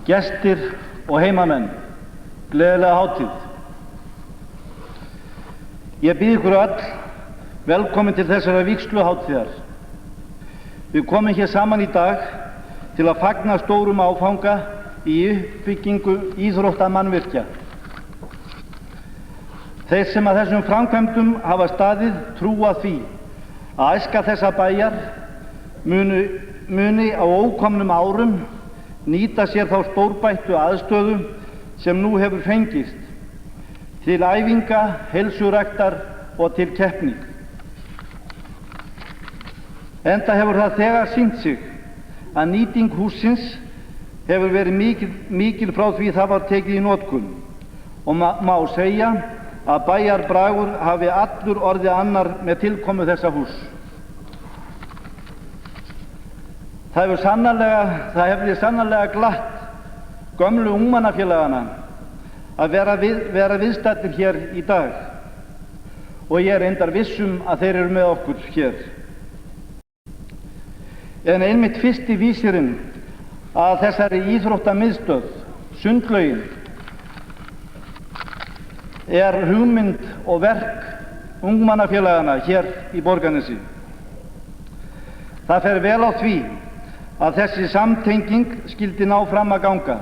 gestir og heimamenn, gleðilega hátíð. Ég býð ykkur öll velkomin til þessara vígsluhátíðar. Við komum hér saman í dag til að fagna stórum áfanga í uppbyggingu íþróttamannvirkja. Þeir sem að þessum framkvæmdum hafa staðið trúa því að æska þessa bæjar muni á ókomnum árum nýta sér þá stórbættu aðstöðu sem nú hefur fengist til æfinga, heilsuræktar og til keppni. Enda hefur það þegar sýnt sig að nýting hússins hefur verið mikil frá því það var tekið í notkun og má segja að bæjarbragur hafi allur orðið annar með tilkomu þessa húss. Það hefði sannarlega glatt gömlu ungmennafélagana að vera viðstaddir hér í dag og ég reyndar viss að þeir eru með okkur hér. En einmitt fyrsti vísirinn að þessari íþróttamiðstöð, sundlaugin, er hugmynd og verk ungmennafélagana hér í Borgarnesi. Það fer vel á því að þessi samtenging skyldi ná fram að ganga.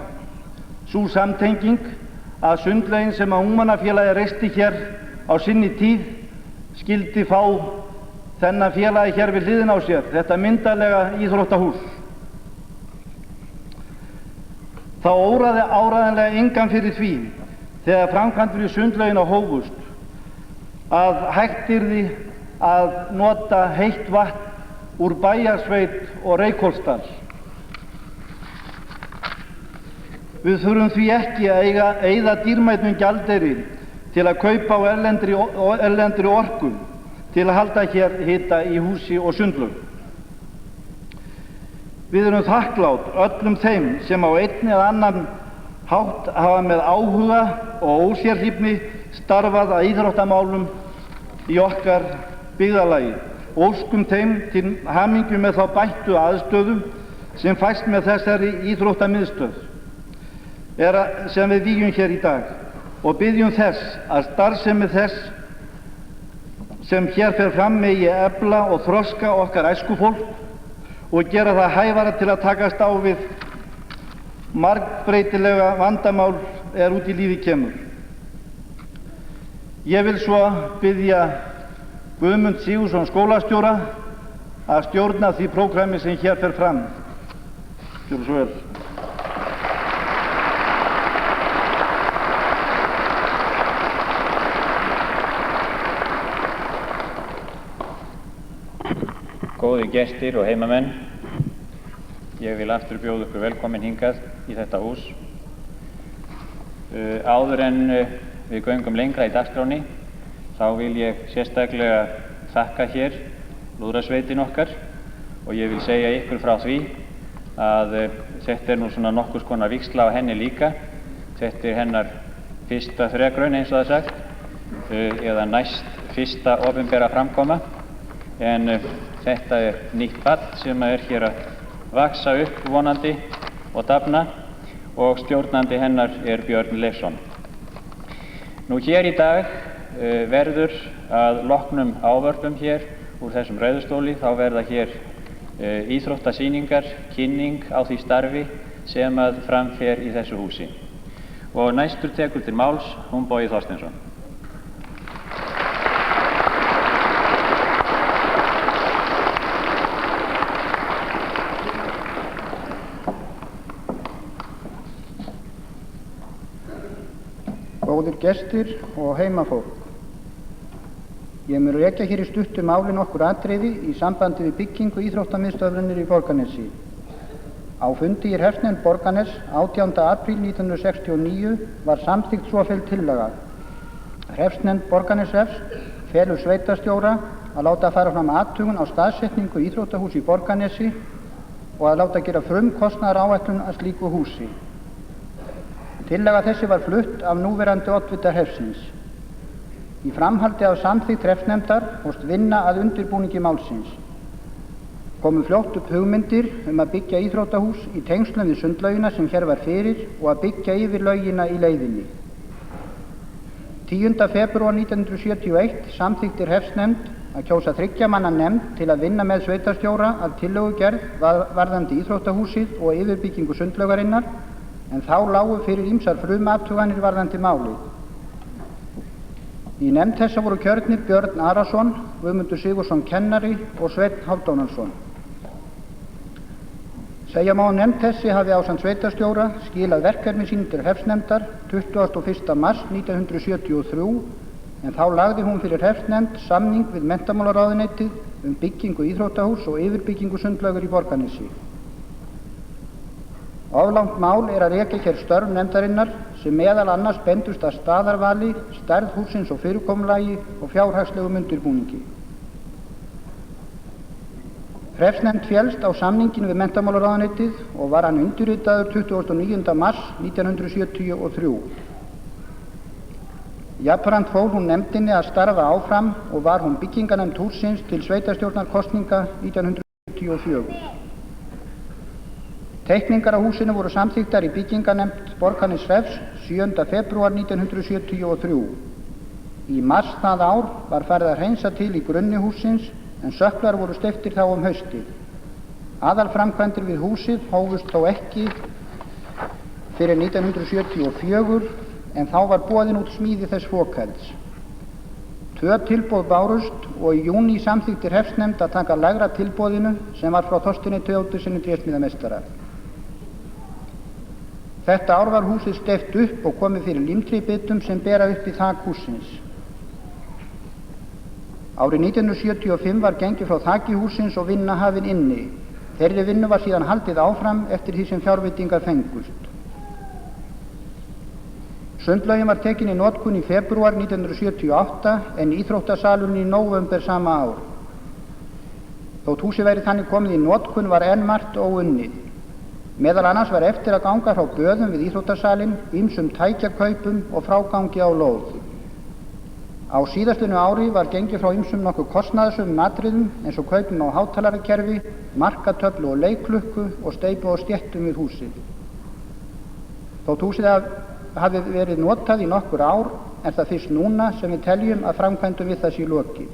Sú samtenging að sundlaugin sem að ungmennafélagi reisti hér á sinni tíð skyldi fá þennan félagi hér við hliðina á sér, þetta myndarlega íþróttahús. Þá óraði áreiðanlega engan fyrir því þegar framkvæmdir við sundlaugina hófust að hægt yrði að nota heitt vatn úr Bæjarsveit og Reykholtsdal. Við þurfum því ekki að eyða dýrmætum gjaldeyri til að kaupa á erlendri orku til að halda hér hita í húsi og sundlaug. Við erum þakklát öllum þeim sem á einn eða annan hátt hafa með áhuga og ósérhlífni starfað að íþróttamálum í okkar byggðarlagi og óskum þeim til hamingju með þá bættu aðstöðu sem fæst með þessari íþróttamiðstöð sem við vígjum hér í dag og biðjum þess að starfsemi þess sem hér fer fram megi efla og þroska okkar æskufólk og gera það hæfara til að takast á við margbreytilega vandamál út í lífi kemur. Ég vil svo biðja Guðmund Sigurðsson skólastjóra að stjórna því prógrami sem hér fer fram. Gjörðu svo vel. Góðir gestir og heimamenn, ég vil aftur bjóða ykkur velkomin hingað í þetta hús. Áður en við göngum lengra í dagskránni, þá vil ég sérstaklega þakka hér lúðrasveitin okkar og ég vil segja ykkur frá því að þetta nú svona nokkurs konar vígsla á henni líka. Þetta hennar fyrsta þregraun eins og það sagt, eða næst fyrsta opinbera framkoma, en þetta nýtt barn sem hér að vaksa upp vonandi og dafna og stjórnandi hennar Björn Leifsson. Nú hér í dag verður að loknum ávörpum hér úr þessum ræðustóli, þá verða hér íþróttasýningar, kynning á því starfi sem að framfer í þessu húsi. Og næstur tekur til máls Bogi Þorsteinsson. Góðir gestir og heimafólk. Ég mun rekja hér í stuttu máli nokkur atriði í sambandi við byggingu íþróttamiðstöðvarinnar í Borgarnesi. Á fundi í hreppsnefnd Borgarnes 18. apríl 1969 var samþykkt svofelld tillaga. Hreppsnefnd Borgarneshrepps felur sveitarstjóra að láta fara fram athugun á staðsetningu íþróttahúss í Borgarnesi og að láta gera frumkostnaðaráætlun að slíku húsi. Tillaga þessi var flutt af núverandi oddvita hreppsins. Í framhaldi af samþykkt hreppsnefndar hófst vinna að undirbúningi málsins. komu fljótt upp hugmyndir að byggja íþróttahús í tengslum við sundlaugina sem hér var fyrir og að byggja yfir laugina í leiðinni. 10. febrúar 1971 samþykkti hreppsnefnd að kjósa 3 manna nefnd til að vinna með sveitarstjóra að tillögugerð varðandi íþróttahúsið og yfirbyggingu sundlaugarinnar, en þá lágu fyrir ýmsar frumathuganir varðandi málið. Í nefnd þessa voru kjörnir Björn Arason, Guðmundur Sigurðsson kennari og Sveinn Hálfdánarson. Segja má að nefnd þessi hafi ásamt sveitarstjóra skilað verkefni sínu til hreppsnefndar 21. mars 1973, en þá lagði hún fyrir hreppsnefnd samning við menntamálaráðuneytið byggingu íþróttahús og yfirbyggingu sundlaugar í Borgarnesi. Oflangt mál að rekja hér störf nefndarinnar sem meðal annars bendust að staðarvali, stærð hússins og fyrirkomulagi og fjárhagslegum undirbúningi. Hreppsnefnd féllst á samninginn við menntamálaráðuneytið og var hann undirritaður 29. mars 1973. Jafnframt fól hún nefndinni að starfa áfram og var hún byggingarnefnd hússins til sveitarstjórnarkosninga 1974. Teikningar á húsinu voru samþykktar í byggingarnefnd Borgarneshrepps 7. febrúar 1973. Í mars það ár var farið að hreinsa til í grunni hússins, en sökklar voru steyptir þá haustið. Aðalframkvæmdir við húsið hófust þó ekki fyrir 1974, en þá var boðin út smíði þess fokhelds. 2 tilboð bárust og í júní samþykkti hreppsnefnd að taka lægra tilboðinu sem var frá Þorsteini Theódórssyni trésmíðameistara. Þetta ár var húsið steypt upp og komið fyrir límtrébitum sem bera upp í þak hússins. Árið 1975 var gengið frá þaki hússins og vinna hafin inni. Þeirri vinnu var síðan haldið áfram eftir því sem fjárveitingar fengust. Sundlaugin var tekin í notkun í febrúar 1978 en íþróttasalurinn í nóvember sama ár. Þótt húsið væri þannig komið í notkun var enn margt óunnið. Meðal annars var eftir að ganga frá böðum við íþróttasalinn, ýmsum tækjakaupum og frágangi á lóð. Á síðastliðnu ári var gengið frá ýmsum nokkuð kostnaðarsömum atriðum eins og kaupum á hátalarakerfi, markatöflu og leikklukku og steypu og stéttum við húsið. Þótt húsið hafi verið notað í nokkur ár er það fyrst núna sem við teljum að framkvæmdum við það sé lokið.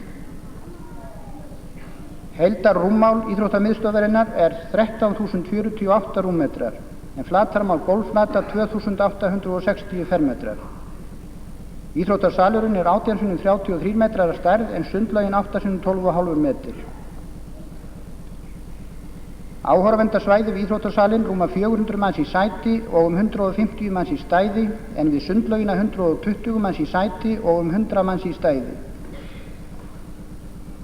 Heildarrúmmál íþróttamiðstöðvarinnar er 13.048 rúmmetrar, en flatarmál gólfflata 2.860 fermetrar. Íþróttasalurinn er 18x33 metrar að stærð en sundlaugin 8x12,5 metr. Áhorfendasvæði við íþróttasalinn rúma 400 manns í sæti og 150 manns í stæði, en við sundlaugina 120 manns í sæti og 100 manns í stæði.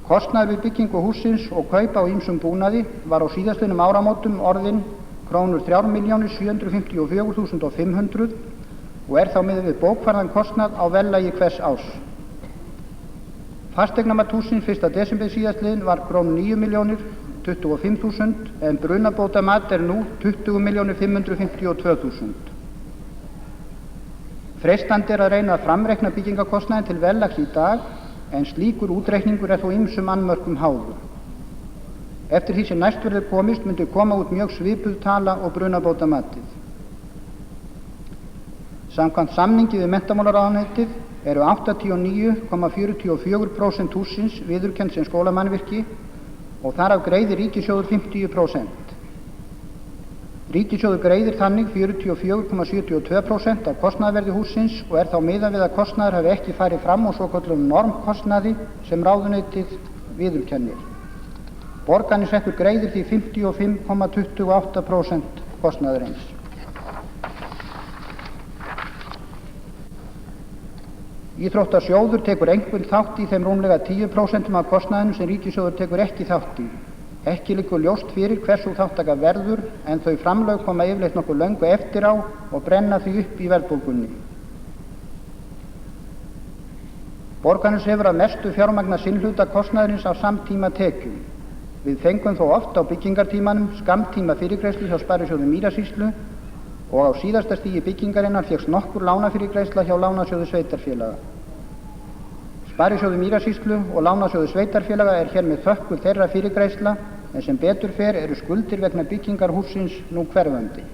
Kostnaður við byggingu hússins og kaup á ýmsum búnaði var á síðastliðnum áramótum orðinn krónur 3.754.500 og er þá miðað við bókfærðan kostnað á verðlagi hvers árs. Fasteignamat hússins 1. desember síðastliðinn var krónur 9.025.000 en brunabótamat er nú 20.552.000. Freistandi að reyna að framreikna byggingarkostnaðinn til verðlags í dag, en slíkur útreikningur er þó ýmsum annmörkum háður. Eftir því sem næst verður komist myndi koma út mjög svipuð tala og brunabótamatið. Samkvæmt samningi við menntamálaráðuneytið eru 89,44% hússins viðurkennd sem skólamannvirki og þar af greiðir ríkissjóður 50%. Ríkissjóður greiðir þannig 44,72% af kostnaðarverði hússins og er þá miðað við að kostnaður hafi ekki farið fram á svokölluðum normkostnaði sem ráðuneytið viðurkennir. Borgarneshreppur greiðir því 55,28% kostnaðarins. Íþróttasjóður tekur einhvern þátt í þeim rúmlega 10% af kostnaðinum sem ríkissjóður tekur ekki þátt í. Ekki liggur ljóst fyrir hversu þáttaka verður, en þau framlög koma yfirleitt nokkuð löngu eftir á og brenna því upp í verðbólgunni. Borgarnes hefur að mestu fjármagna sinn hluta kostnaðarins á samtíma tekjum. Við fengum þó oft á byggingartímanum skammtíma fyrirgreiðslu hjá Sparisjóði Mýrasýslu og á síðasta stigi byggingarinnar fékkst nokkur lánafyrirgreiðsla hjá Lánasjóði sveitarfélaga. Sparisjóði Mýrasýslu og Lánasjóði sveitarfélaga er hér með þökkuð þeirra fyrirgreiðsla en sem betur fer eru skuldir vegna byggingar hússins nú hverfandi.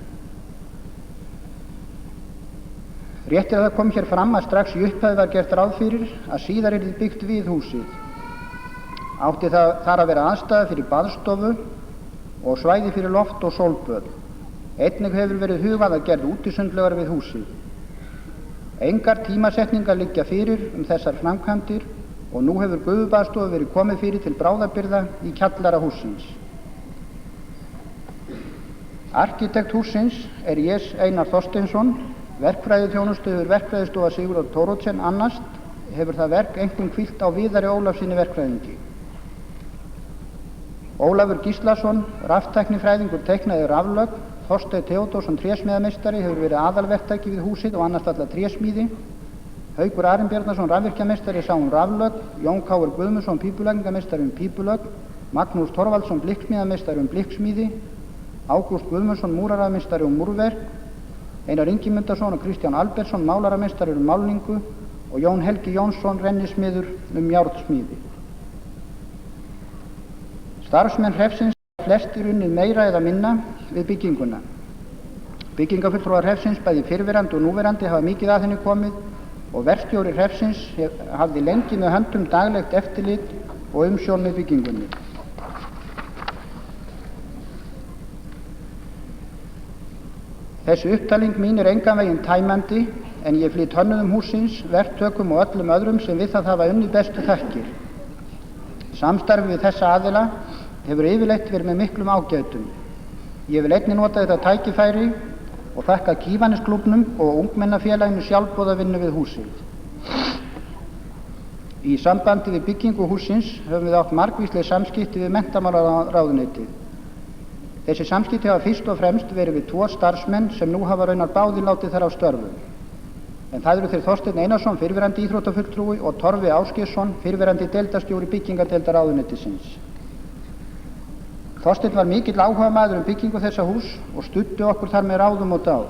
Rétt að það kom hér fram að strax í upphafi var gert ráð fyrir að síðar yrði byggt við húsið. Átti það þar að vera aðstaða fyrir baðstofu og svæði fyrir loft og sólböð. Einnig hefur verið hugað að gerð útisundlaugar við húsið. Engar tímasetningar liggja fyrir þessar framkvæmdir og nú hefur gufubaðstofu verið komið fyrir til bráðabirgða í kjallara hússins. Arkitekt hússins er Jes Einar Þorsteinsson, verkfræðiþjónustu hefur verkfræðistofa Sigurður Thoroddsen annast, hefur það verk einkum hvílt á Viðari Ólafssyni verkfræðingi. Ólafur Gíslason, raftæknifræðingur teiknaði raflögn, Þorsteinn Theódórsson trésmíðameistari hefur verið aðalverktaki við húsið og annast alla trésmíði. Haukur Arinbjarnason rafvirkjameistari sá raflögn, Jón Káur Guðmundsson pípulagningameistari pípulögn, Magnús Thorvaldsson blikksmíðameistari blikksmíði, Ágúst Guðmundsson múrarameistari múrverk, Einar Ingimundarson og Kristján Albertsson málarameistari málningu og Jón Helgi Jónsson rennismiður járnsmíði. Starfsmenn hreppsins flestir unnið meira eða minna við bygginguna. Byggingafulltrúar hreppsins bæði fyrrverandi og núverandi hafa mikið að henni komið og verkstjóri hreppsins hafði lengi með höndum daglegt eftirlit og umsjón með byggingunni. Þessi upptalning mín er engan veginn tæmandi en ég flyt hönnuðum hússins, verktökum og öllum öðrum sem við það hafa unnið bestu þakkir. Samstarfi við þessa aðila hefur yfirleitt verið með miklum ágætum. Ég vil einnig nota þetta tækifæri og þakka Kívanisklúbbnum og ungmennafélaginu sjálfboðavinnu við húsið. Í sambandi við byggingu hússins höfum við átt margvísleg samskipti við menntamálaráðuneytið. Þessi samskipti hafa fyrst og fremst verið við 2 starfsmenn sem nú hafa raunar báðir látið þar á störfum. En það eru þeir Þorsteinn Einarsson, fyrrverandi íþróttafulltrúi og Torfi Ásgeirsson, fyrrverandi deildarstjóri byggingardeildar ráðuneytisins. Þorsteinn var mikill áhugamaður byggingu þessa hús og studdi okkur þar með ráðum og dáð.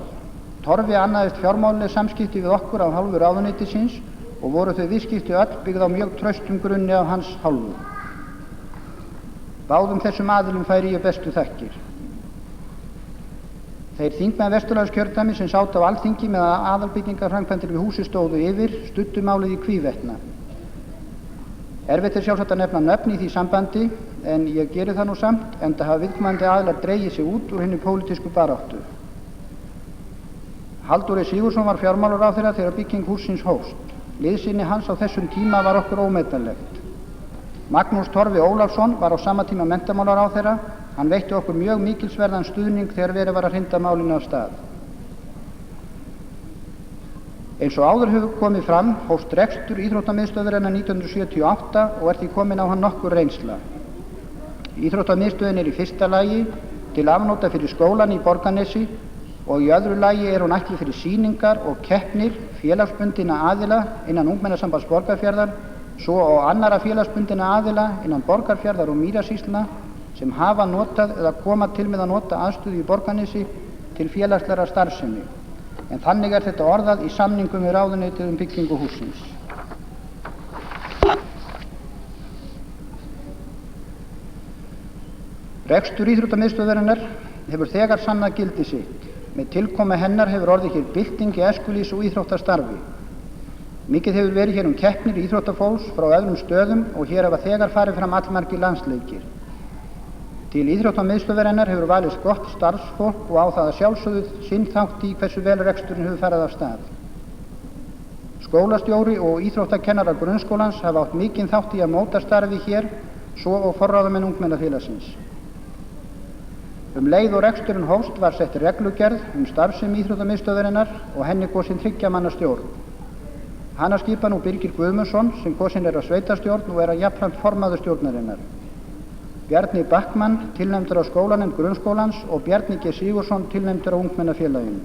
Torfi annaðist fjármálaleg samskipti við okkur af hálfu ráðuneytisins og voru þau viðskipti öll byggð á mjög traustum grunni af hans hálfu. Báðum þessum aðilum færi ég bestu þakkir. Þeir þingmenn Vesturlandskjördæmis sem sátu á Alþingi með aðalbyggingarframkvæmdir við húsið stóðu yfir studdu málið í hvívetna. Erfitt er sjálfsagt að nefna nöfn í því sambandi en ég geri það nú samt enda hafa viðkomandi aðilar dregið sig út úr hinni pólitísku baráttu. Halldóri Sigurðsson var fjármálaráðherra þegar bygging hússins hófst. Liðsinni hans á þessum tíma var okkur ómetanlegt. Magnús Torfi Ólafsson var á sama tíma menntamálaráðherra. Hann veitti okkur mjög mikilsverðan stuðning þegar verið var að hrinda málinu af stað. Eins og áður hefur komið fram hófst rekstur íþróttamiðstöðvarinnar 1978 og er því komin á hann nokkur reynsla. Íþróttamiðstöðin er í fyrsta lagi til afnota fyrir skólann í Borgarnesi og í öðru lagi er hún ætluð fyrir sýningar og keppnir félagsbundinna aðila innan Ungmennasambands Borgarfjarðar svo og annarra félagsbundinna aðila innan Borgarfjarðar og Mýrasýslna sem hafa notað eða koma til með að nota aðstöðu í Borgarnesi til félagslegra starfsemi. En þannig er þetta orðað í samningum við ráðuneytið byggingu hússins. Rekstur íþróttamiðstöðvarinnar hefur þegar sannað gildi sitt. Með tilkomu hennar hefur orðið hér bylting í æskulýðs- og íþróttastarfi. Mikið hefur verið hér keppnir íþróttafólks frá öðrum stöðum og hér hafa þegar farið fram allmargir landsleikir. Til íþróttamiðstöðvarinnar hefur valist gott starfsfólk og á það að sjálfsögðu sinn þátt í hversu vel reksturinn hefur farið af stað. Skólastjóri og íþróttakennarar grunnskólans hafa átt mikinn þátt í að móta starfi hér, svo og forráðamenn ungmennafélagsins. Leið og reksturinn hófst var sett reglugerð starfsemi íþróttamiðstöðvarinnar og henni kosin 3 manna stjórn. Hana skipa nú Birgir Guðmundsson sem kosin er að sveitarstjórn og er að jafnframt formaður stjórnarinnar. Bjarni Backmann tilnefndur á skólanefnd grunnskólans og Bjarni G. Sigurðsson tilnefndur á ungmennafélaginu.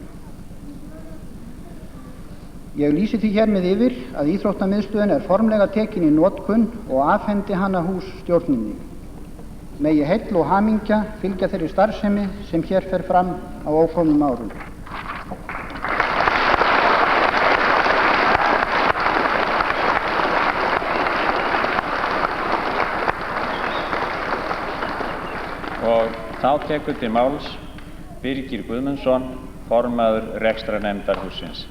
Ég lýsi því hér með yfir að íþróttamiðstöðin er formlega tekin í notkun og afhendi hana hús stjórninni. Megi heill og hamingja fylgja þeirri starfsemi sem hér fer fram á ókomnum árum. þá tekur til máls Birgir Guðmundsson, formaður rekstranefndar hússins.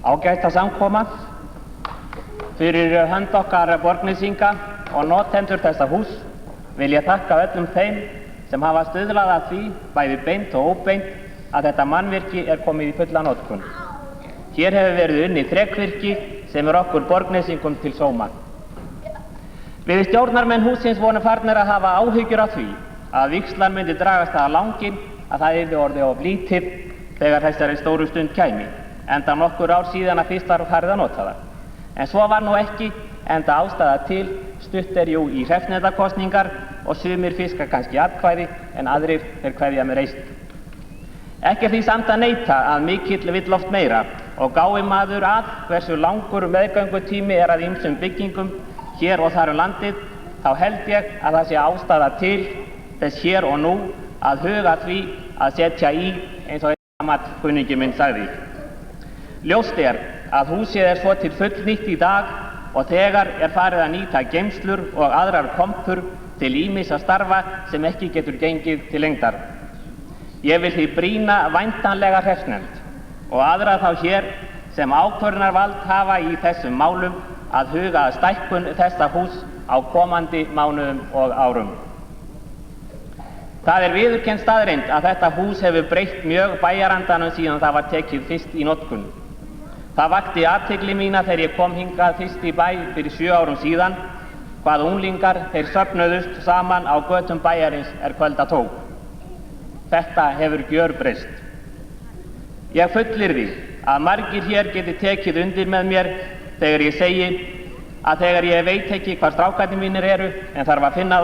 Ágæta samkoma, fyrir hönd okkar Borgnesinga og notendur þessa hús vil ég þakka öllum þeim sem hafa stuðlað að því, bæði beint og óbeint, að þetta mannvirki komið í fulla notkun. Hér hefur verið unnið þrekvirki sem okkur Borgnesingum til sóma. Við stjórnarmenn hússins vorum farnir að hafa áhyggjur af því að vígslan myndi dragast að langinn, að það yrði orðið of lítið þegar þessari stóru stund kæmi, enda nokkur ár síðan að fyrst var farið að nota það. En svo var nú ekki, enda ástæða til, stutt jú í hreppsnefndarkosningar og sumir fiska kannski atkvæði en aðrir þeir kveðja með reisn. Ekki því samt að neita að mikill vill oft meira og gái maður að hversu langur meðgöngutími að ýmsum byggingum hér og þar landið, þá held ég að það sé ástæða til þess hér og nú að huga því að setja í eins og gamall kunningi minn sagði. Ljóst að húsið svo til fullnýtt í dag og þegar farið að nýta geymslur og aðrar kompur til ýmissa starfa sem ekki getur gengið til lengdar. Ég vil því brýna væntanlega hreppsnefnd og aðra þá hér sem ákvörðunarvald hafa í þessum málum að huga að stækkun þessa hús á komandi mánuðum og árum. Það viðurkennd staðreynd að þetta hús hefur breytt mjög bæjarandanum síðan það var tekið fyrst í notkun. Það vakti athygli mína þegar ég kom hingað fyrst í bæ fyrir 7 árum síðan, hvað unglingar þeir söfnuðust saman á götum bæjarins kvölda tók. Þetta hefur gjörbreyst. Ég fullyrði að margir hér geti tekið undir með mér þegar ég segi að þegar ég veit ekki hvar strákarnir mínir en þarf að finna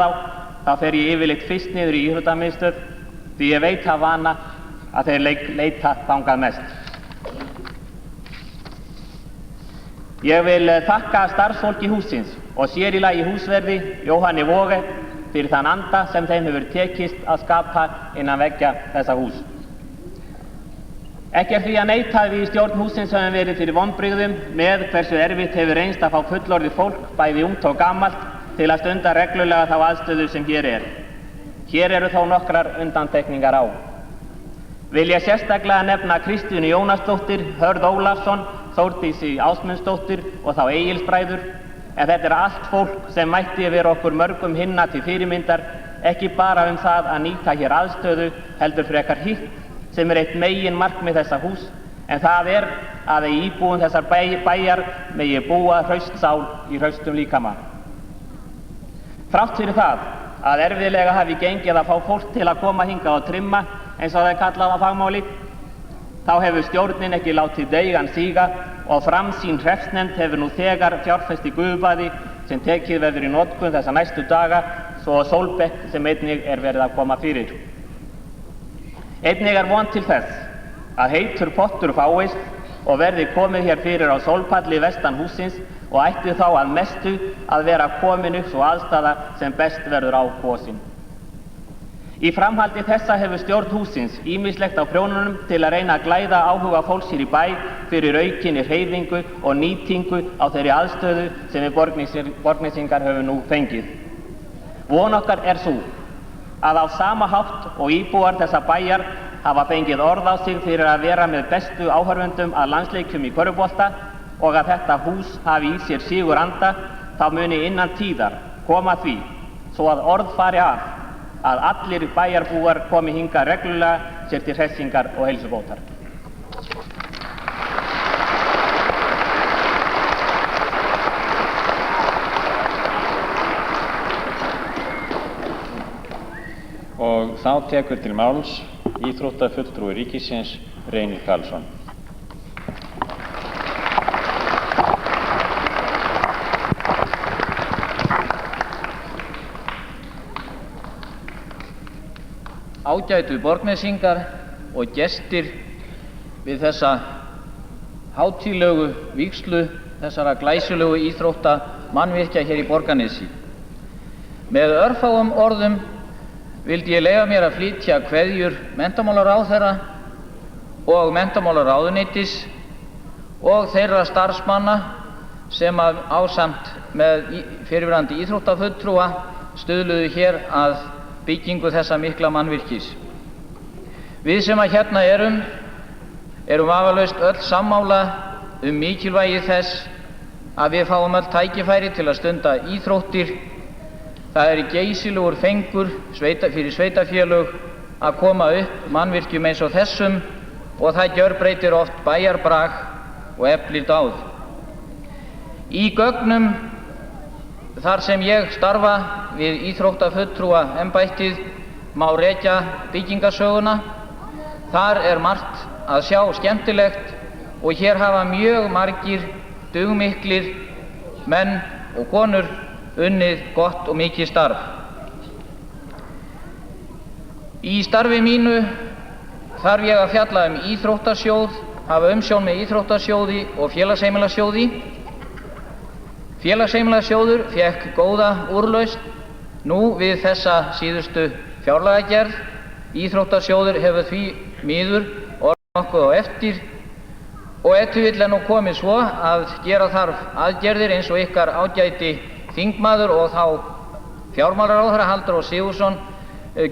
þá fer ég yfirleitt fyrst niður í íþróttamiðstöð því ég veit að vana að þeir leita þangað mest. Ég vil þakka starfsfólki hússins og sér í lagi húsverði Jóhanni Voge fyrir þann anda sem þeim hefur tekist að skapa innan veggja þessa hús. Ekki því að neita við í stjórn hússins höfum verið fyrir vonbrigðum með hversu erfitt hefur reynst að fá fullorðið fólk, bæði ungt og gamalt, til að stunda reglulega þá aðstöðu sem hér Hér eru þó nokkrar undantekningar á. Vil ég sérstaklega nefna Kristínu Jónasdóttir, Hörð Ólafsson, Þórdísi Ásmundsdóttir og þá Egilsbræður, en þetta allt fólk sem mætti vera okkur mörgum hinna til fyrirmyndar, ekki bara það að nýta hér aðstöðu, heldur frekar hitt, sem eitt megin markmið þessa hús, en það að íbúum þessar bæjar megi búa hraust sál í hraustum líkama. Þrátt fyrir það að erfiðlega hafi gengið að fá fólk til að koma hingað og trimma, eins og það kallað á fagmáli, þá hefur stjórnin ekki látið deigan síga og framsýn hreppsnefnd hefur nú þegar fjárfest í gufubaði sem tekið verður í notkun þessa næstu daga, svo sólbekk sem einnig verið að koma fyrir. Einnig von til þess að heitur pottur fáist og verði komið hér fyrir á sólpalli vestan hússins og ætti þá að mestu að vera komin upp svo aðstaða sem best verður á kosin. Í framhaldi þessa hefur stjórn hússins ýmislegt á prjónunum til að reyna að glæða áhuga fólks hér í bæ fyrir aukinni hreyfingu og nýtingu á þeirri aðstöðu sem við Borgnesingar höfum nú fengið. Von okkar sú að á sama hátt og íbúar þessa bæjar hafa fengið orð á sig fyrir að vera með bestu áhorfendum að landsleikjum í körfubolta og að þetta hús hafi í sér siguranda, þá muni innan tíðar koma því svo að orð fari að allir bæjarbúar komi hingað reglulega sér til hressingar og heilsubótar. Og þá tekur til máls íþróttafulltrúi ríkisins Reynir Karlsson. Ágætu Borgnesingar og gestir við þessa hátíðlegu vígslu þessara glæsilegu íþrótta mannvirkja hér í Borgarnesi. Með örfáum orðum vildi ég leyfa mér að flytja kveðjur menntamálaráðherra og menntamálaráðuneytis og þeirra starfsmanna sem ásamt með fyrrverandi íþróttafulltrúa stuðluðu hér að byggingu þessa mikla mannvirkis. Við sem hérna erum vafalaust öll sammála mikilvægi þess að við fáum öll tækifæri til að stunda íþróttir. Það geysilegur fengur fyrir sveitarfélög að koma upp mannvirkjum eins og þessum og það gjörbreytir oft bæjarbrag og eflir dáð. Í gögnum þar sem ég starfa við íþróttafulltrúaembættið má rekja byggingarsöguna. Þar margt að sjá skemmtilegt og hér hafa mjög margir dugmiklir menn og konur unnið gott og mikið starf. Í starfi mínu þarf ég að fjalla íþróttasjóð, hafa umsjón með íþróttasjóði og félagsheimilasjóði. Félagsheimilasjóður fékk góða úrlausn nú við þessa síðustu fjárlagagerð. Íþróttasjóður hefur því miður orðið nokkuð á eftir og ef til vill nú komið svo að gera þarf aðgerðir eins og ykkar ágæti þingmaður og þá fjármálaráðherra Halldór Sigurðsson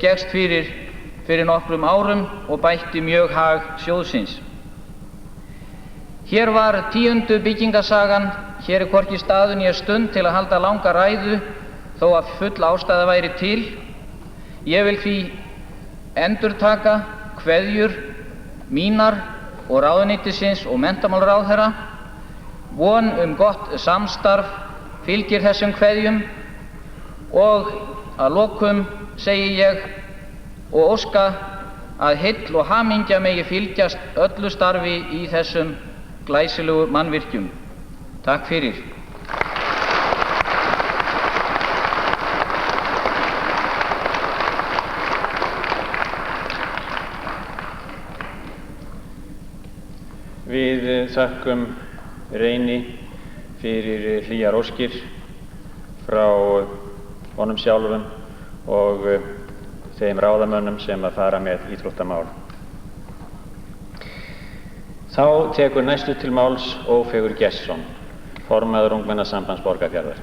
gekkst fyrir nokkrum árum og bætti mjög hag sjóðsins. Hér var 10. byggingasagan, hér hvorki staður né stund til að halda langa ræðu þó að full ástæða væri til. Ég vil því endurtaka kveðjur mínar og ráðuneytisins og menntamálaráðherra. Von gott samstarf fylgir þessum kveðjum og að lokum segi ég og óska að heill og hamingja megi fylgjast öllu starfi í þessum glæsilegu mannvirkjum. Takk fyrir. Við þakkum Reyni fyrir hlýjar óskir frá honum sjálfum og þeim ráðamönnum sem fara með íþróttamál. Þá tekur næstu til máls Ófeigur Gestsson, formaður Ungmennasambands Borgarfjarðar.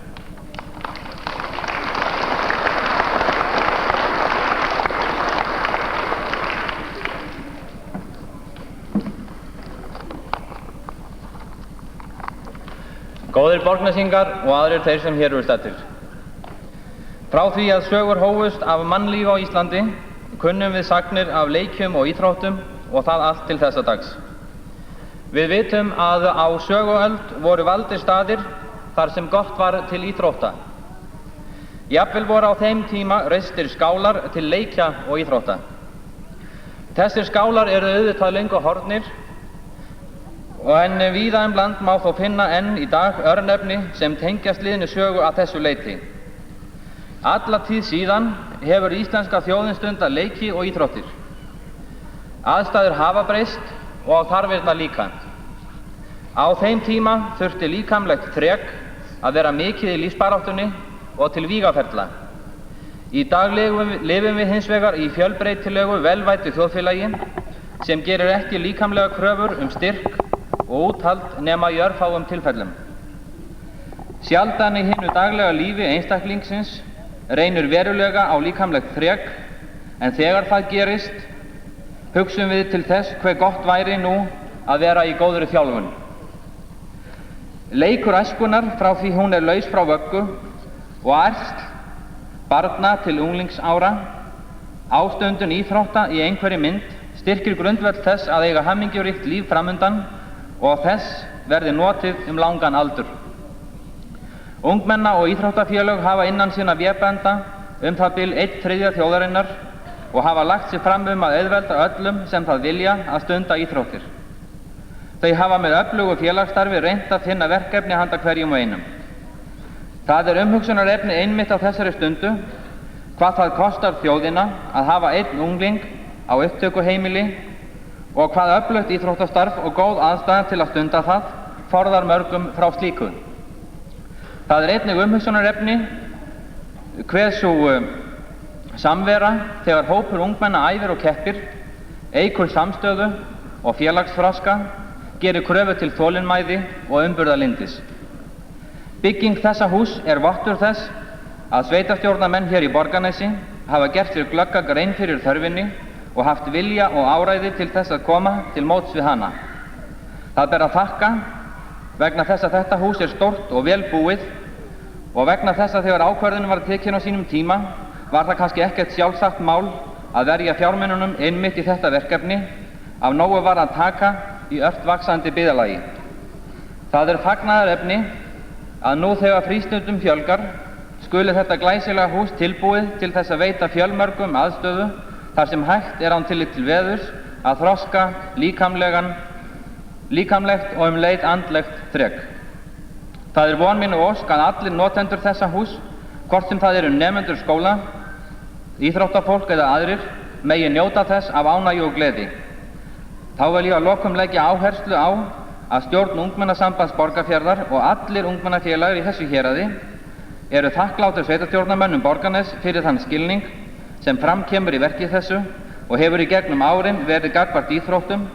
Góðir borgnesingar og aðrir þeir sem hér eru staddir. Frá því að sögur hófust af mannlífi á Íslandi kunnum við sagnir af leikjum og íþróttum og það allt til þessa dags. Við vitum að á söguöld voru valdir staðir þar sem gott var til íþrótta. Jafnvel voru á þeim tíma reistir skálar til leikja og íþrótta. Þessir skálar eru auðvitað löngu horfnir en víða land má þó finna enn í dag örnefni sem tengjast liðinni sögu að þessu leyti. Alla tíð síðan hefur íslenska þjóðin stundað leiki og íþróttir. Aðstæður hafa breyst og þarfirnar líka. Á þeim tíma þurfti líkamlegt þrek að vera mikið í lífsbaráttunni og til vígaferla. Í dag lifum við hins vegar í fjölbreytilegu velvæddu þjóðfélagi sem gerir ekki líkamlega kröfur styrk og úthald nema í örfáum tilfellum. Sjaldan í hinu daglega lífi einstaklingsins reynir verulega á líkamlegt þrek en þegar það gerist hugsum við til þess hve gott væri nú að vera í góðri þjálfun. Leikur æskunnar frá því hún laus frá vöggu og ærsl barna til unglingsára, ástundun íþrótta í einhverri mynd styrkir grundvöll þess að eiga hamingjuríkt líf framundan og þess verði notið langan aldur. Ungmenna- og íþróttafélög hafa innan sinna vébanda það bil 1/3 þjóðarinnar og hafa lagt sig fram að auðvelda öllum sem það vilja að stunda íþróttir. Þau hafa með öflugu félagsstarfi reynt að finna verkefni handa hverjum og einum. Það umhugsunarefni einmitt á þessari stundu hvað það kostar þjóðina að hafa einn ungling á upptökuheimili og hvað öflugt íþróttastarf og góð aðstaða til að stunda það forðar mörgum frá slíku. Það einnig umhugsunarefni hve sú samvera þegar hópur ungmenna æfir og keppir, eykur samstöðu og félagsþroska gerir kröfu til þolinmæði og umburðarlyndis. Bygging þessa húss vottur þess að sveitarstjórnarmenn hér í Borgarnesi hafa gert sér glögga grein fyrir þörfinni og haft vilja og áræði til þess að koma til móts við hana. Það ber að þakka vegna þess að þetta hús stórt og vel búið og vegna þess að þegar ákvörðunin var tekin á sínum tíma var það kannski ekkert sjálfsagt mál að verja fjármununum einmitt í þetta verkefni, af nógu var að taka í ört vaxandi byggðarlagi. Það fagnaðarefni að nú þegar frístundum fjölgar skuli þetta glæsilega hús tilbúið til þess að veita fjölmörgum aðstöðu þar sem hægt án tillit til veðurs að þroska líkamlegt og leið andlegt þrek. Það von mín og ósk að allir notendur þessa hús, hvort sem það nemendur skóla, íþróttafólk eða aðrir, megi njóta þess af ánægju og gleði. Þá vil ég að lokum leggja áherslu á að stjórn Ungmennasambands Borgarfjarðar og allir ungmennafélagar í þessu héraði þakklátir sveitarstjórnarmönnum Borgarnes fyrir þann skilning sem fram kemur í verki þessu og hefur í gegnum árin verið gagnvart íþróttum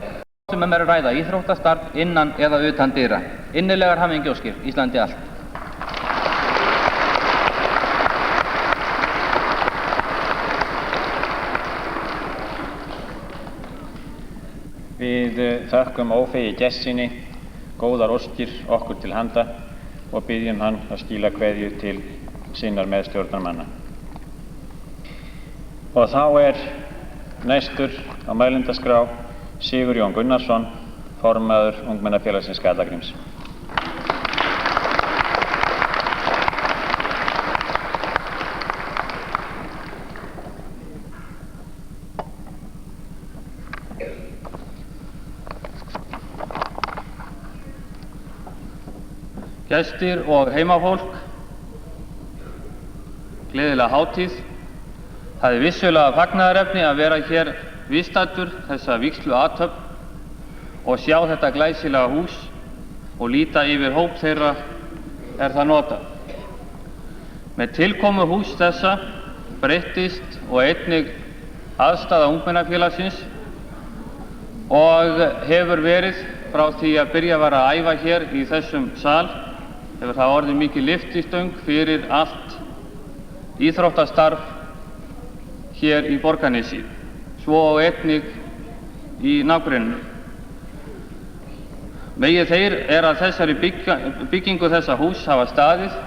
sem ræða íþróttastarf innan eða utan dyra. Innilegar hamingjóskir, Íslandi allt. Við þökkum ófeigi gestssyni góðar óskir okkur til handa og biðjum hann að skila kveðju til sinnar meðstjórnarmanna. Og þá næstur á mælendaskrá Sigurjón Gunnarsson, formaður Ungmennafélagsins Skallagríms. Gestir og heimafólk, gleðilega hátíð. Það vissulega fagnaðarefni að vera hér viðstaddur þessa vígsluathöfn og sjá þetta glæsilega hús og líta yfir hóp þeirra það notað. Með tilkomu hús þessa breyttist og einnig aðstaða ungmennafélagsins og hefur verið frá því að byrja var að æfa hér í þessum sal hefur það orðið mikið lyftistöng fyrir allt íþróttastarf hér í Borgarnesi, svo og einnig í nágrenninu. Megi þeir að þessari byggingu þessa hús hafa staðið,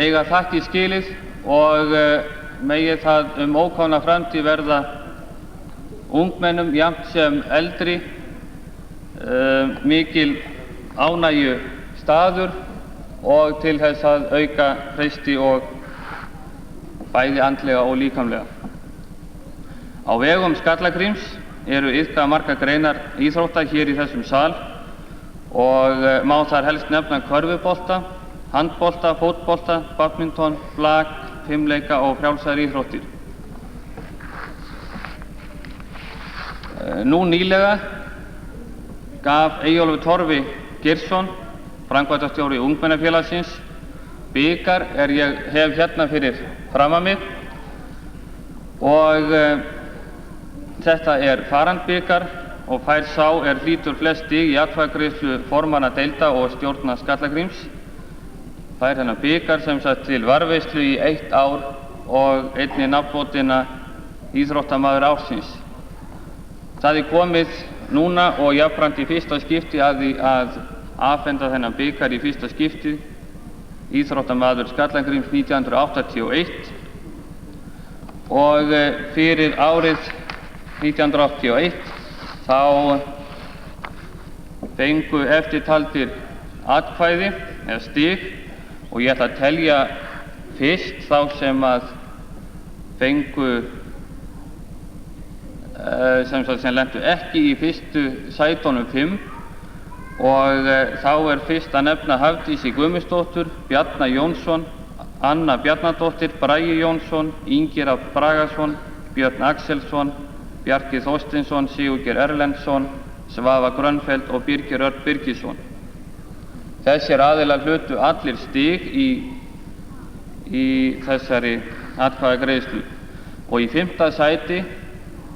eiga þakki skilið og megi það ókomna framtíð verða ungmennum jafnt sem eldri mikil ánægju staður og til þess að auka hreysti og bæði andlega og líkamlega. Á vegum Skallagríms iðka margar greinar íþrótta hér í þessum sal og má þar helst nefna körfubolta, handbolta, fótbolta, badminton, blak, fimleika og frjálsar íþróttir. Nú nýlega gaf Eyjólfur Torfi Geirsson, framkvæmdastjóri Ungmennafélagsins, bikar ég hef hérna fyrir framan mig og þetta farandbikar og fær sá hlýtur flest stig í atkvæðagreiðslu formanna deilda og stjórnar Skallagríms. Fær þennan bikar sem sagt til varðveislu í 1 ár og einnig nafnbótina íþróttamaður ársins. Það komið núna og jafnframt í fyrsta skipti að afhenda þennan bikar í fyrsta skipti íþróttamaður Skallagríms 1981 og fyrir árið 1981 þá fengu eftirtaldir atkvæði eða stig og ég ætla að telja fyrst þá sem að fengu sem lentu ekki í fyrstu sætunum 5 og þá fyrst að nefna Hafdísi Guðmundsdóttur, Bjarna Jónsson, Anna Bjarnadóttir, Bragi Jónsson, Ingi Rafn Bragason, Björn Axelsson, Bjarki Þorsteinsson, Sigurgeir Erlendsson, Svava Grönfeldt og Birgir Örn Birgisson. Þessir aðilar hlutu allir stig í þessari atkvæðagreiðslu og í 5. sæti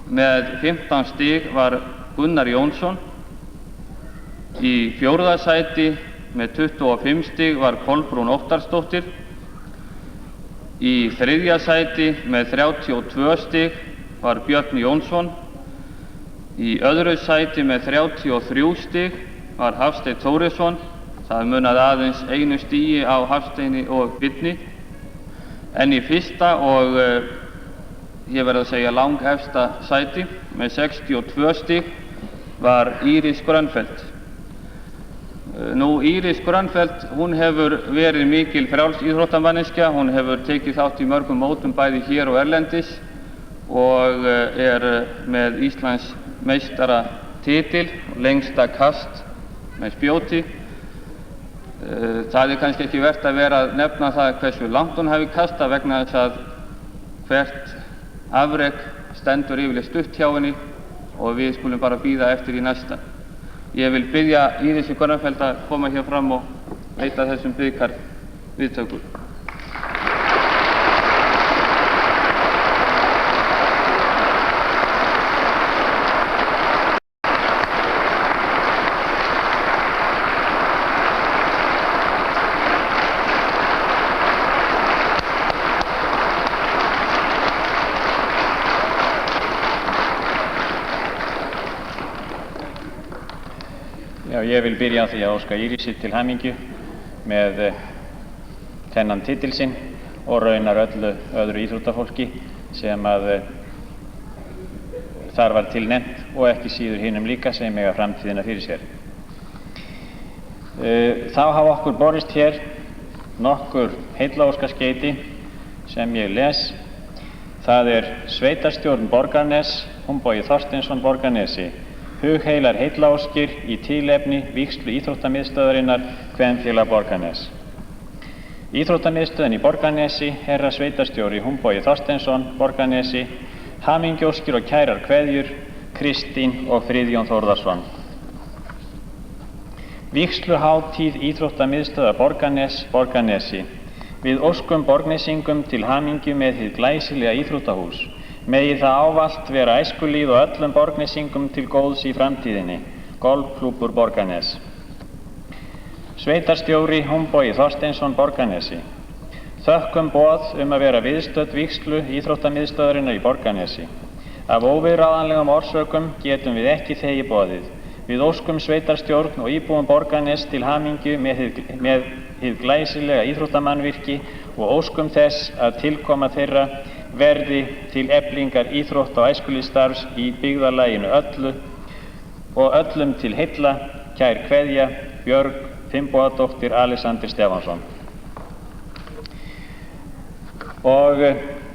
með 15 stig var Gunnar Jónsson. Í 4. sæti með 25 stig var Kolbrún Óttarsdóttir. Í 3. sæti með 32 stig var Björn Jónsson. Í 2. sæti með 33 stig var Hafsteinn Þórisson. Það munaði aðeins 1 stigi á Hafsteini og Birni. En í 1. og ég verð að segja langefsta sæti með 62 stig var Íris Grönfeldt. Nú, Íris Grönfeldt, hún hefur verið mikil frjálsíþróttamanneskja. Hún hefur tekið þátt í mörgum mótum bæði hér og erlendis og með Íslands meistaratitil, lengsta kast með spjóti. Það kannski ekki vert að vera að nefna það hversu langt hún hafi kastað vegna þess að hvert afrek stendur yfirleitt stutt hjá henni og við skulum bara bíða eftir í næsta. Ég vil biðja Írisi Grönfeldt að koma hér fram og veita þessum bikar viðtöku. Ég vil byrja á því að óska Írisi til hamingju með þennan titil sinn og raunar öllu öðru íþróttafólki sem að þar var tilnefnt og ekki síður hinum líka sem eiga framtíðina fyrir sér. Þá hafa okkur borist hér nokkur heillaóskaskeyti sem ég les. Það sveitarstjórn Borgarness, Húnbogi Þorsteinsson Borgarnesi. Hugheilar heillaóskir í tilefni vígslu Íþróttamiðstöðvarinnar Kvenfélag Borgarness. Íþróttamiðstöðin í Borgarnesi, herra sveitarstjóri Húnbogi Þorsteinsson Borgarnesi, hamingjóskir og kærar kveðjur, Kristín og Friðjón Þórðarsson. Vígsluhátíð Íþróttamiðstöðvar Borgarness, Borgarnesi. Við óskum borgnesingum til hamingju með hið glæsilega íþróttahús. Megi það ávallt vera æskulíð og öllum borgnesingum til góðs í framtíðinni. Golfklúbbur Borgarness. Sveitarstjóri Húnbogi Þorsteinsson Borgarnesi. Þökkum boð að vera viðstödd vígslu Íþróttamiðstöðvarinnar í Borgarnesi. Af óviðráðanlegum orsökum getum við ekki þegið boðið. Við óskum sveitarstjórn og íbúum Borgarness til hamingju með hið glæsilega íþróttamannvirki og óskum þess að tilkoma þeirra verði til eflingar íþrótta og æskulýðsstarfs í byggðarlaginu öllu og öllum til heilla, kær kveðja, Björg Finnbogadóttir Alexander Stefánsson. Og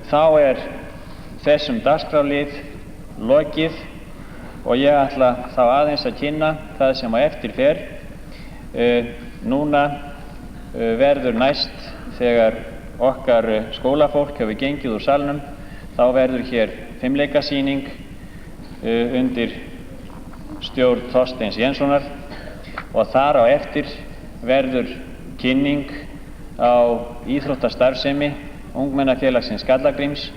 þá þessum dagskrárlið lokið og ég ætla þá aðeins að kynna það sem á eftir fer. Núna verður næst þegar okkar skólafólk hefur gengið úr salnum, þá verður hér fimleikasýning undir stjórn Þorsteins Jenssonar og þar á eftir verður kynning á íþróttastarfsemi Ungmennafélagsins Skallagríms.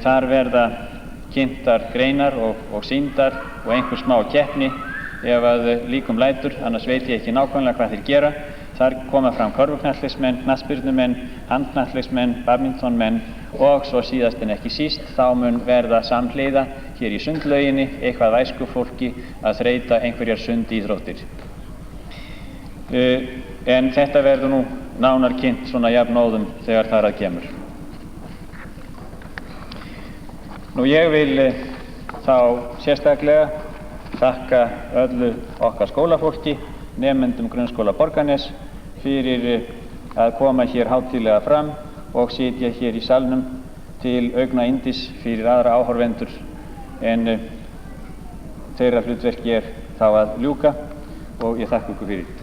Þar verða kynntar greinar og sýndar og einhver smá keppni ef að líkum lætur, annars veit ég ekki nákvæmlega hvað þeir gera. Þar koma fram körfuknattleiksmenn, knattspyrnumenn, handknattleiksmenn, badmintonmenn og svo síðast en ekki síst þá mun verða samhliða hér í sundlauginni eitthvað æskufólki að þreyta einhverjar sundíþróttir. En þetta verður nú nánar kynnt svona jafnóðum þegar þar að kemur. Nú ég vil þá sérstaklega þakka öllu okkar skólafólki, nemendum Grunnskóla Borgarness fyrir að koma hér hátíðlega fram og sitja hér í salnum til augna yndis fyrir aðra áhorfendur en þeirra hlutverki þá að ljúka og ég þakka ykkur fyrir.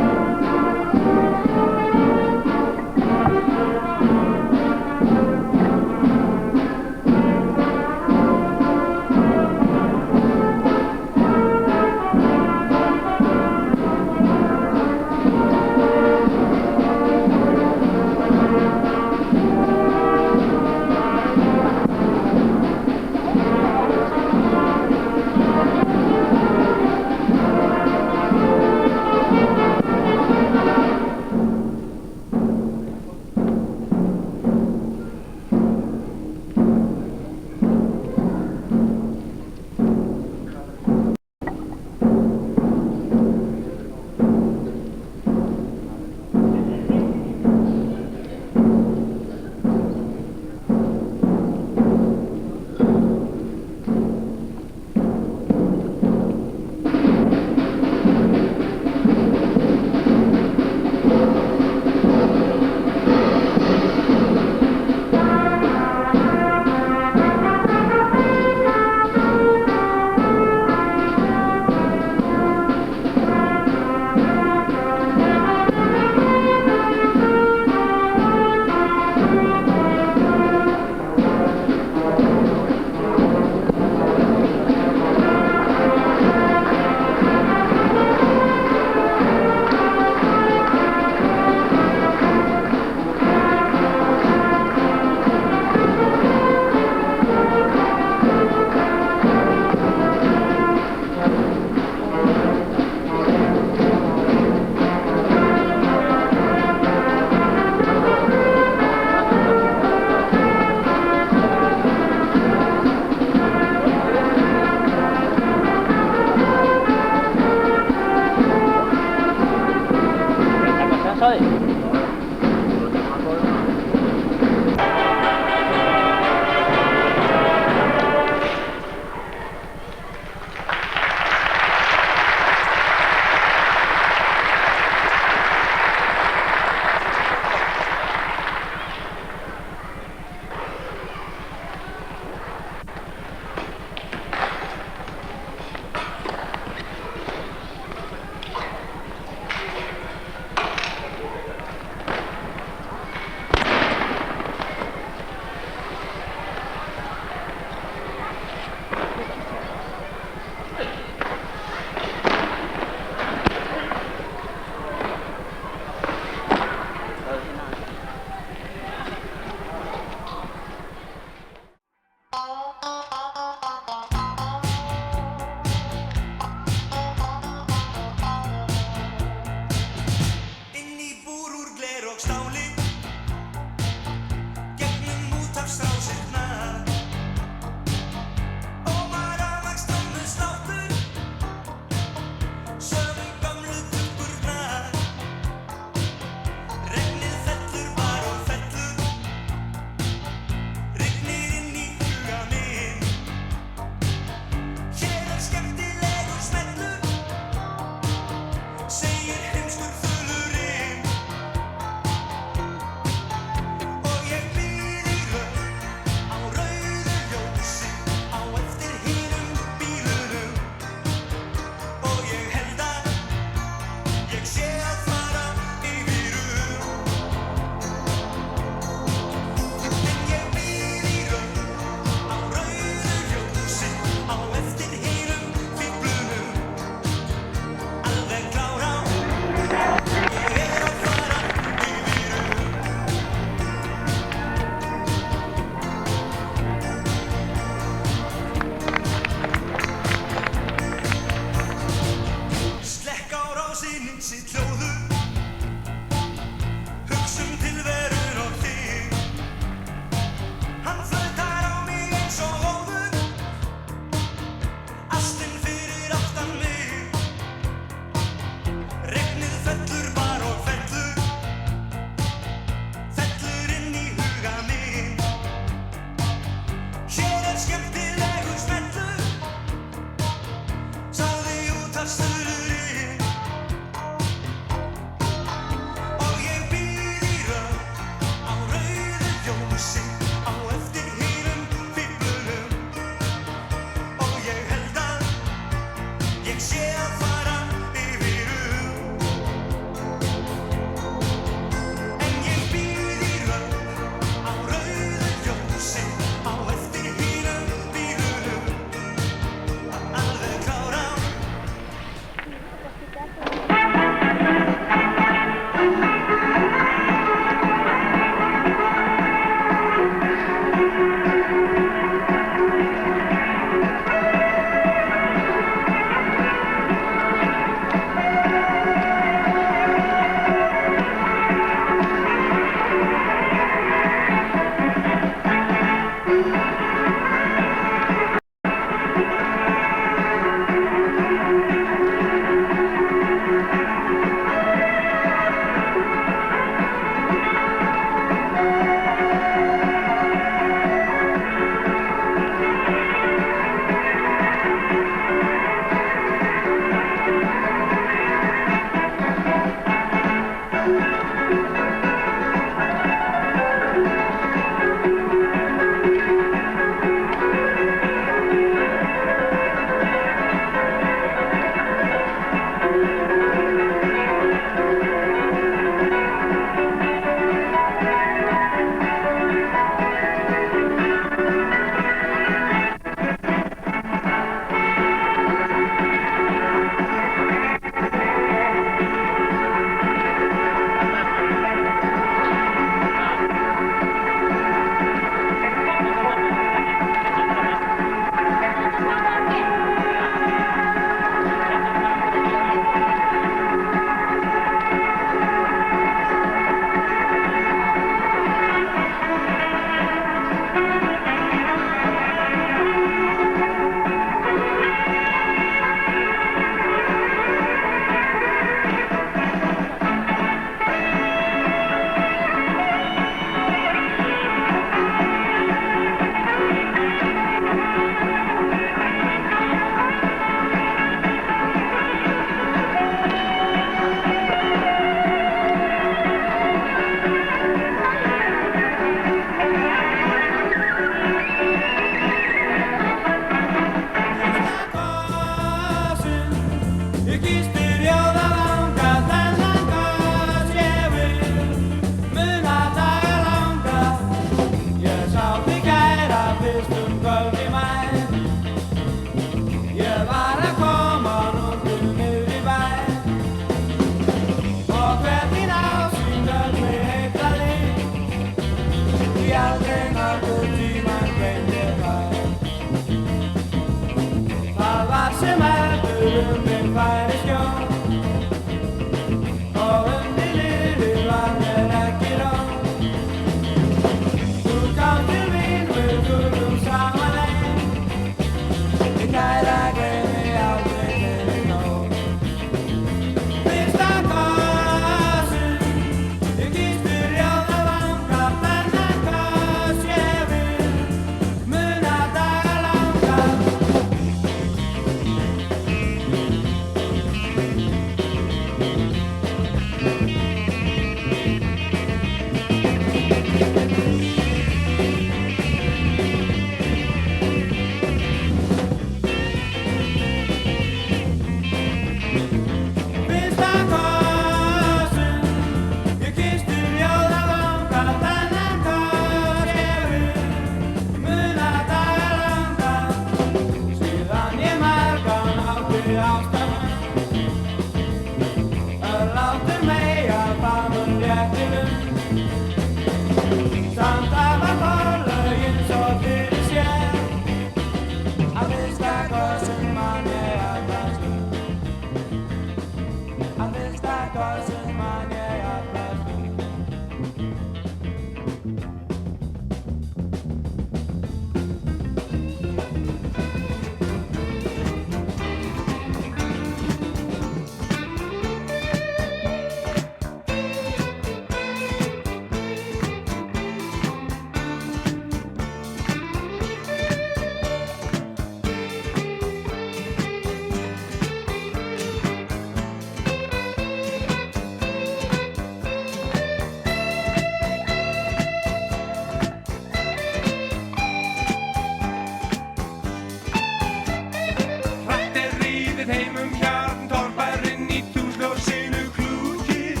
geymum hjarn torfærinn í túnsljósinu klúkir.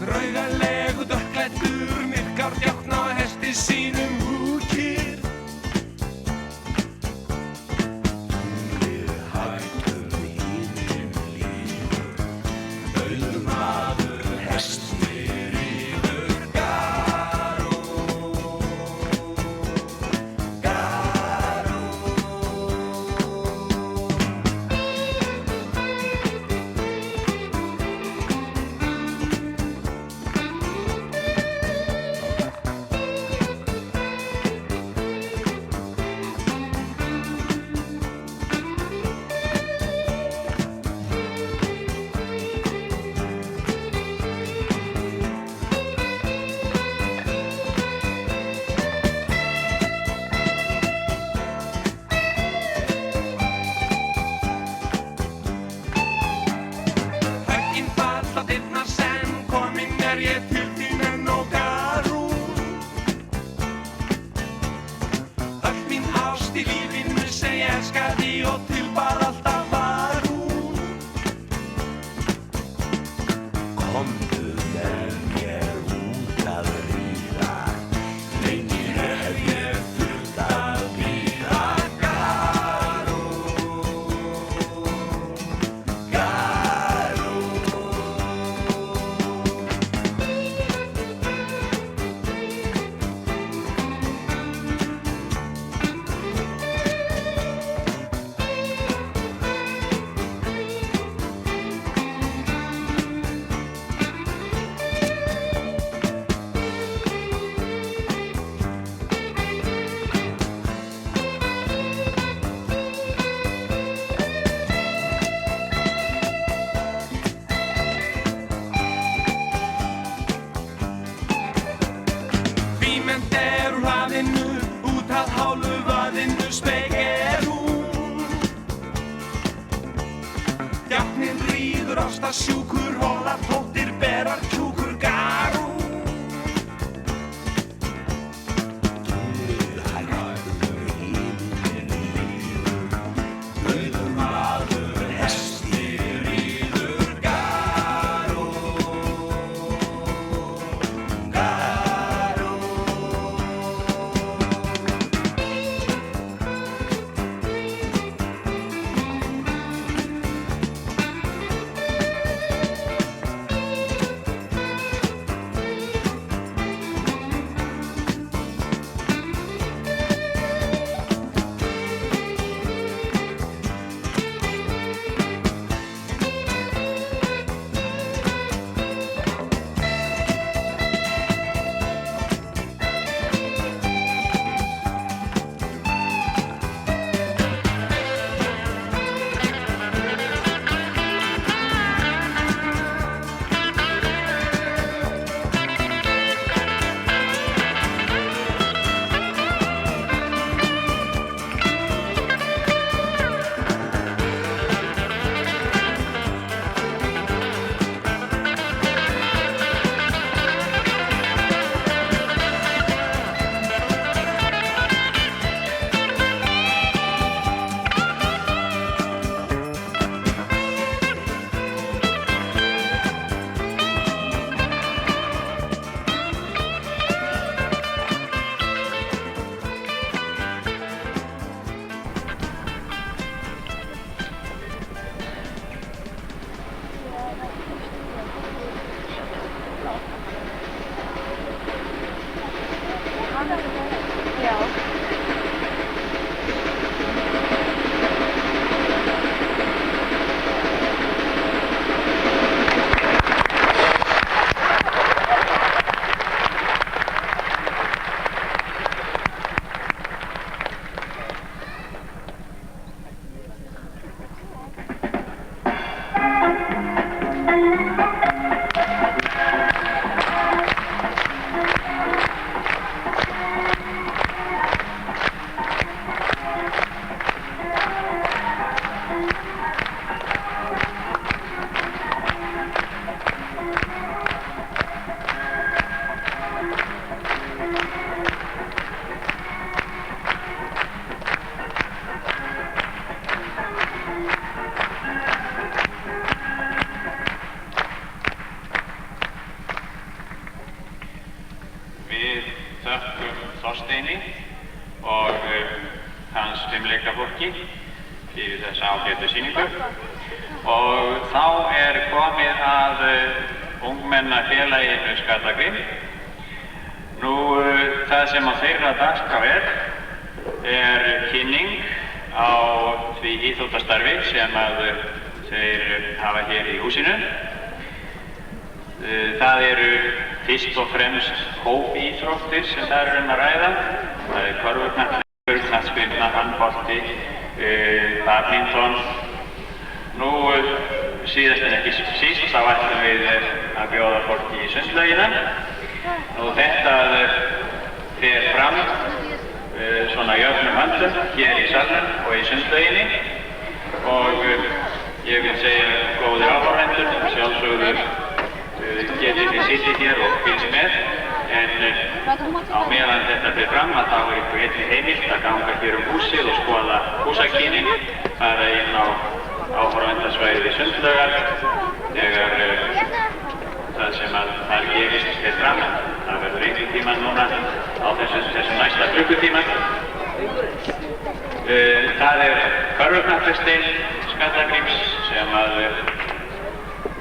Draugalegu dökklæddur myrkár djákn á hesti sínum húkir. Tunglið hættur himinn lífur, auður maður hesti ríður. Garú, garú. Höggin falla dyrnar senn, kominn ég til þín enn og Garú. Öll mín ást í lífinu sem ég elskaði og tilbað alltaf var hún. Komdu með mér út að ríða, lengi hef ég þurft að bíða. Garú, Garú. Vímend úr hlaðinu, út að hálu vaðinu speig hún. Djákninn ríður ástasjúkur, hólar tóttir berar kjúkur. Garú. Tunglið hættur himinn lífur, auður maður hesti ríður. Garú, Garú. í þessa ágætu sýningu. Og þá komið að ungmennafélaginu Skallagrim. Nú, það sem á þeirra dagskrá kynning á því íþróttastarfi sem þeir hafa hér í húsinu. Það eru fyrst og fremst hópíþróttir sem það að ræða. Það körfuknattleikur, knattspyrna, handbolti, badminton. Nú, síðast en ekki síst, þá ætlum við að bjóða fólki í sundlaugina. Nú, þetta fer fram svona jöfnum höndum hér í salnum og í sundlauginni. Og ég vil segja góðir áhorfendur, sjálfsögðu getið þið sitið hér og fylgst með, en á meðan þetta fer fram þá ykkur einnig heimilt að ganga hér húsið og skoða húsakynnin, fara inn á áhorfendasvæði sundlaugar þegar það sem þar gerist fer fram. Það verður einhvern tíman núna á þessum næsta klukkutíman. Það körfuknattleiksdeild Skallagrims sem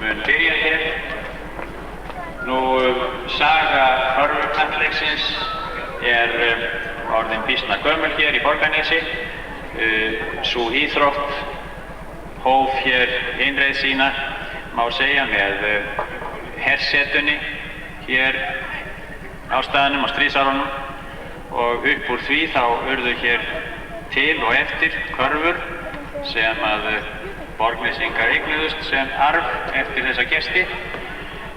mun byrja hér. Nú, saga körfuknattleiksins orðin býsna gömul hér í Borgarnesi. Sú íþrótt hóf hér innreið sína, má segja, með hersetunni hér á staðnum á stríðsárunum, og upp úr því þá urðu hér til og eftir körfur sem Borgnesingar eignuðust sem arf eftir þessa gesti.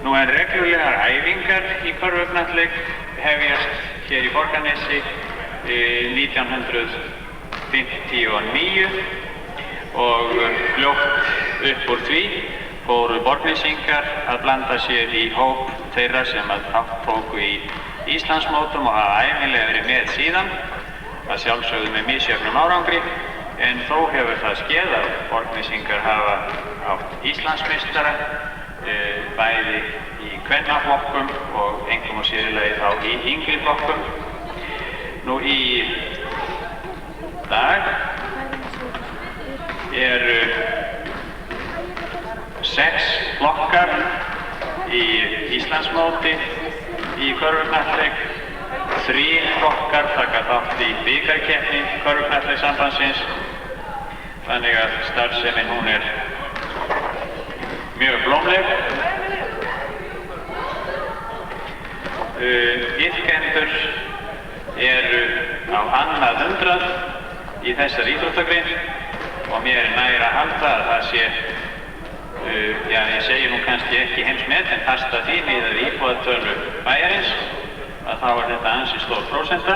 Nú, en reglulegar æfingar í körfuknattleik hefjast hér í Borgarnesi 1959 og fljótt upp úr því fóru Borgnesingar að blanda sér í hóp þeirra sem þátt tóku í Íslandsmótum og hafa ævinlega verið með síðan, að sjálfsögðu með misjöfnum árangri, en þó hefur það skeð að Borgnesingar hafa átt Íslandsmeistara bæði í kvennaflokkum og einkum og sérilegi þá í yngri flokkum. Nú, í dag eru 6 flokkar í Íslandsmóti í körfuknattleik. 3 flokkar taka þátt í bikarkeppni körfuknattleikssambandsins, þannig að starfsemin hún mjög blómleg. Iðkendur eru á annað 100 í þessari íþróttagrein og mér nær að halda að það sé, ég segi nú kannski ekki heimsmet, en fasta því miðað við íbúatölu bæjarins, að þá þetta ansi stór prósenta.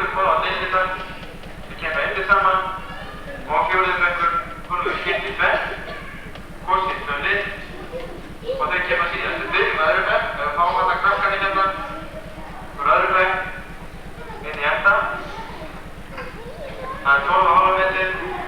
grunnskóla og deildidal sem kemur undir saman og fjórði bekkur kunum við skipt í tvennt, kosið 2 lið og þau kemur síðan. Við byrjum með öðrum bekk, við fáum alla krakkarnir hérna úr öðrum bekk inn í enda. Það 12,5 metrin